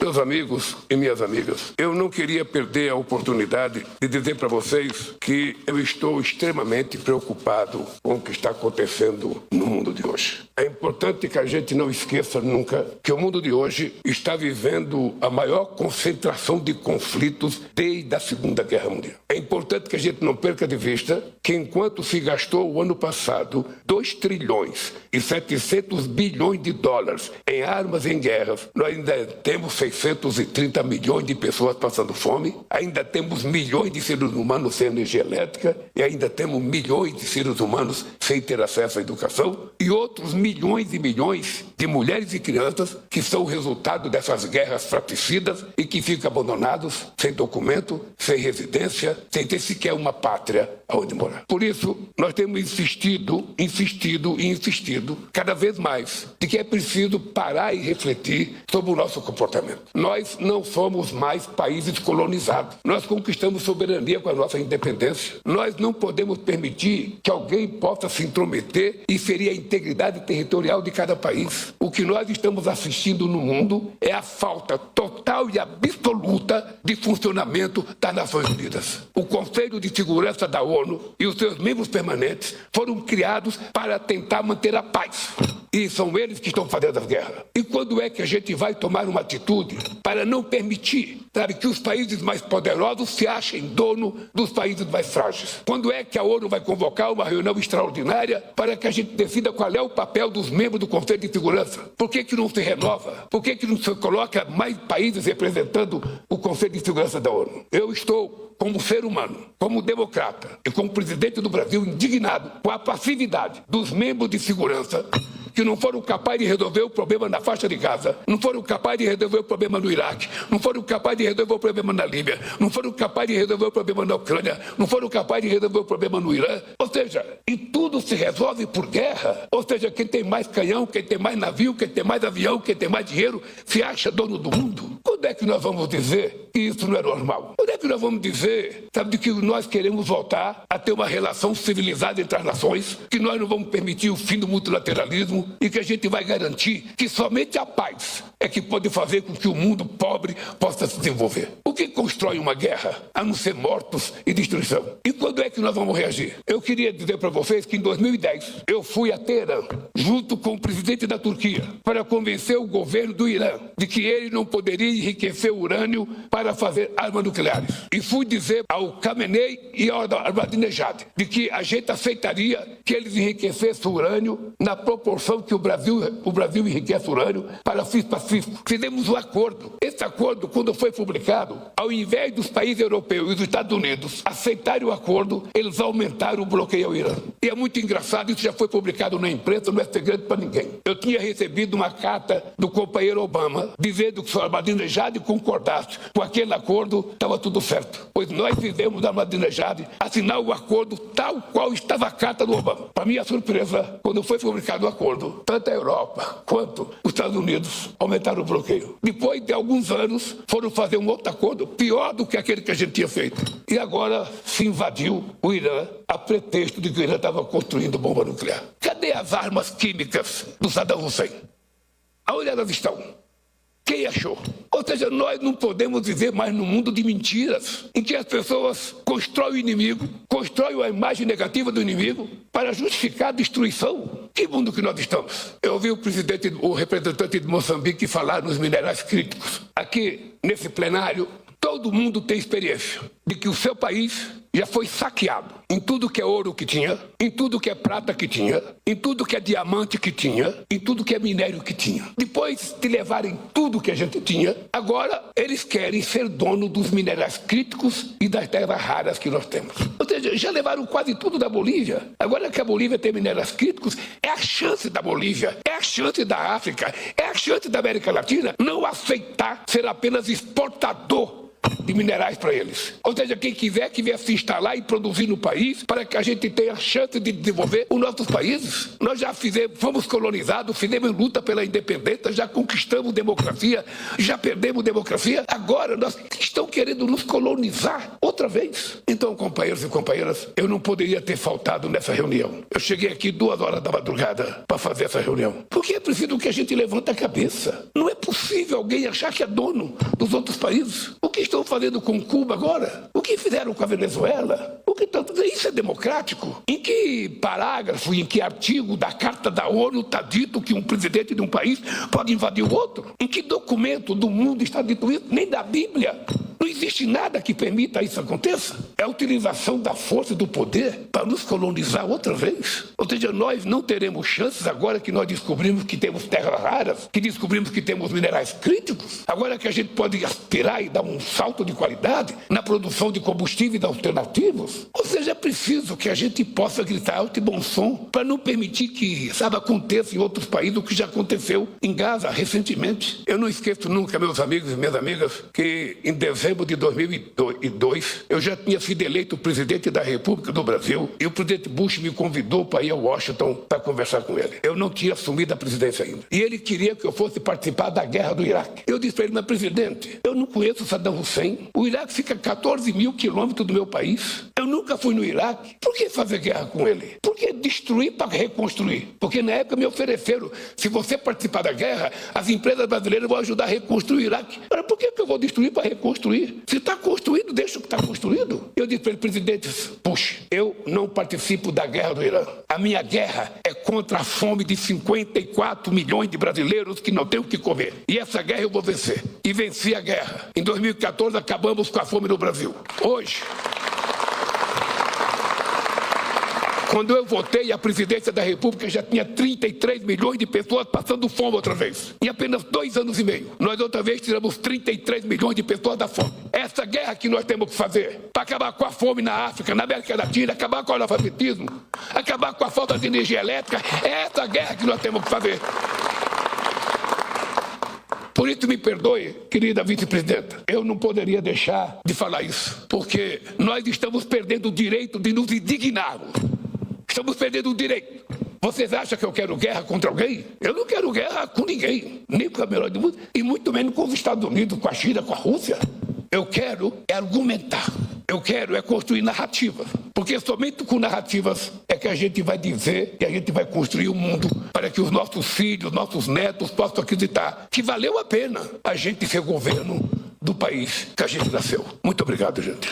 Meus amigos e minhas amigas, eu não queria perder a oportunidade de dizer para vocês que eu estou extremamente preocupado com o que está acontecendo no mundo de hoje. É importante que a gente não esqueça nunca que o mundo de hoje está vivendo a maior concentração de conflitos desde a Segunda Guerra Mundial. É importante que a gente não perca de vista que enquanto se gastou o ano passado 2 trilhões e 700 bilhões de dólares em armas e em guerras, nós ainda temos 630 milhões de pessoas passando fome, ainda temos milhões de seres humanos sem energia elétrica e ainda temos milhões de seres humanos sem ter acesso à educação e outros milhões e milhões de mulheres e crianças que são o resultado dessas guerras fratricidas e que ficam abandonados, sem documento, sem residência, sem ter sequer uma pátria onde morar. Por isso, nós temos insistido cada vez mais de que é preciso parar e refletir sobre o nosso comportamento. Nós não somos mais países colonizados. Nós conquistamos soberania com a nossa independência. Nós não podemos permitir que alguém possa se intrometer e ferir a integridade territorial de cada país. O que nós estamos assistindo no mundo é a falta total e absoluta de funcionamento das Nações Unidas. O Conselho de Segurança da ONU e os seus membros permanentes foram criados para tentar manter a paz. E são eles que estão fazendo as guerras. E quando é que a gente vai tomar uma atitude para não permitir, que os países mais poderosos se achem dono dos países mais frágeis? Quando é que a ONU vai convocar uma reunião extraordinária para que a gente decida qual é o papel dos membros do Conselho de Segurança? Por que não se renova? Por que não se coloca mais países representando o Conselho de Segurança da ONU? Eu estou, como ser humano, como democrata e como presidente do Brasil, indignado com a passividade dos membros de segurança que não foram capazes de resolver o problema na faixa de Gaza, não foram capazes de resolver o problema no Iraque, não foram capazes de resolver o problema na Líbia, não foram capazes de resolver o problema na Ucrânia, não foram capazes de resolver o problema no Irã. Ou seja, e tudo se resolve por guerra. Ou seja, quem tem mais canhão, quem tem mais navio, quem tem mais avião, quem tem mais dinheiro, se acha dono do mundo. Quando é que nós vamos dizer que isso não é normal? Quando é que nós vamos dizer, de que nós queremos voltar a ter uma relação civilizada entre as nações, que nós não vamos permitir o fim do multilateralismo e que a gente vai garantir que somente a paz é que pode fazer com que o mundo pobre possa se desenvolver? O que constrói uma guerra, a não ser mortos e destruição? E quando é que nós vamos reagir? Eu queria dizer para vocês que em 2010 eu fui a Teherã, junto com o presidente da Turquia, para convencer o governo do Irã de que ele não poderia enriquecer o urânio para fazer armas nucleares. E fui dizer ao Khamenei e ao Ahmadinejad de que a gente aceitaria que eles enriquecessem o urânio na proporção que o Brasil enriquece urânio para fins pacíficos. Fizemos um acordo. Esse acordo, quando foi publicado, ao invés dos países europeus e dos Estados Unidos aceitarem o acordo, eles aumentaram o bloqueio ao Irã. E é muito engraçado, isso já foi publicado na imprensa, não é segredo para ninguém. Eu tinha recebido uma carta do companheiro Obama dizendo que se o Ahmadinejad concordasse com aquele acordo, estava tudo certo. Pois nós fizemos Ahmadinejad assinar o acordo tal qual estava a carta do Obama. Para minha surpresa, quando foi publicado o acordo, tanto a Europa quanto os Estados Unidos aumentaram o bloqueio. Depois de alguns anos, foram fazer um outro acordo, pior do que aquele que a gente tinha feito. E agora se invadiu o Irã a pretexto de que o Irã estava construindo bomba nuclear. Cadê as armas químicas do Saddam Hussein? Aonde elas estão? Quem achou? Ou seja, nós não podemos viver mais num mundo de mentiras, em que as pessoas constroem o inimigo, constroem a imagem negativa do inimigo para justificar a destruição. Que mundo que nós estamos? Eu ouvi o representante de Moçambique falar nos minerais críticos. Aqui, nesse plenário, todo mundo tem experiência de que o seu país já foi saqueado em tudo que é ouro que tinha, em tudo que é prata que tinha, em tudo que é diamante que tinha, em tudo que é minério que tinha. Depois de levarem tudo que a gente tinha, agora eles querem ser dono dos minerais críticos e das terras raras que nós temos. Ou seja, já levaram quase tudo da Bolívia. Agora que a Bolívia tem minerais críticos, é a chance da Bolívia, é a chance da África, é a chance da América Latina não aceitar ser apenas exportador de minerais para eles. Ou seja, quem quiser que vier se instalar e produzir no país para que a gente tenha a chance de desenvolver os nossos países. Nós já fomos colonizados, fizemos luta pela independência, já conquistamos democracia, já perdemos democracia. Agora nós estão querendo nos colonizar outra vez. Então, companheiros e companheiras, eu não poderia ter faltado nessa reunião. Eu cheguei aqui 2 horas da madrugada para fazer essa reunião. Porque é preciso que a gente levante a cabeça. Não é possível alguém achar que é dono dos outros países. O que estão fazendo com Cuba agora? O que fizeram com a Venezuela? O que estão fazendo? Isso é democrático? Em que parágrafo, em que artigo da Carta da ONU está dito que um presidente de um país pode invadir o outro? Em que documento do mundo está dito isso? Nem da Bíblia. Não existe nada que permita isso aconteça. É a utilização da força e do poder para nos colonizar outra vez. Ou seja, nós não teremos chances agora que nós descobrimos que temos terras raras, que descobrimos que temos minerais críticos, agora que a gente pode aspirar e dar um salto de qualidade na produção de combustíveis alternativos. Ou seja, é preciso que a gente possa gritar alto e bom som para não permitir que, aconteça em outros países o que já aconteceu em Gaza recentemente. Eu não esqueço nunca, meus amigos e minhas amigas, que em dezembro de 2002, eu já tinha sido eleito presidente da República do Brasil e o presidente Bush me convidou para ir a Washington para conversar com ele. Eu não tinha assumido a presidência ainda. E ele queria que eu fosse participar da guerra do Iraque. Eu disse para ele, mas presidente, eu não conheço Saddam Hussein. O Iraque fica a 14 mil quilômetros do meu país. Eu nunca fui no Iraque. Por que fazer guerra com ele? Por que destruir para reconstruir? Porque na época me ofereceram, se você participar da guerra, as empresas brasileiras vão ajudar a reconstruir o Iraque. Agora, por que eu vou destruir para reconstruir? Se está construído, deixa o que está construído. Eu disse para ele, presidente Bush, eu não participo da guerra do Irã. A minha guerra é contra a fome de 54 milhões de brasileiros que não têm o que comer. E essa guerra eu vou vencer. E venci a guerra. Em 2014 acabamos com a fome no Brasil. Hoje, quando eu votei a presidência da República, já tinha 33 milhões de pessoas passando fome outra vez. Em apenas 2 anos e meio. Nós outra vez tiramos 33 milhões de pessoas da fome. Essa guerra que nós temos que fazer para acabar com a fome na África, na América Latina, acabar com o analfabetismo, acabar com a falta de energia elétrica, é essa guerra que nós temos que fazer. Por isso, me perdoe, querida vice-presidenta, eu não poderia deixar de falar isso, porque nós estamos perdendo o direito de nos indignarmos. Estamos perdendo o direito. Vocês acham que eu quero guerra contra alguém? Eu não quero guerra com ninguém, nem com a melhor do mundo, e muito menos com os Estados Unidos, com a China, com a Rússia. Eu quero é argumentar. Eu quero é construir narrativas. Porque somente com narrativas é que a gente vai dizer, que a gente vai construir um mundo para que os nossos filhos, nossos netos possam acreditar que valeu a pena a gente ser governo do país que a gente nasceu. Muito obrigado, gente.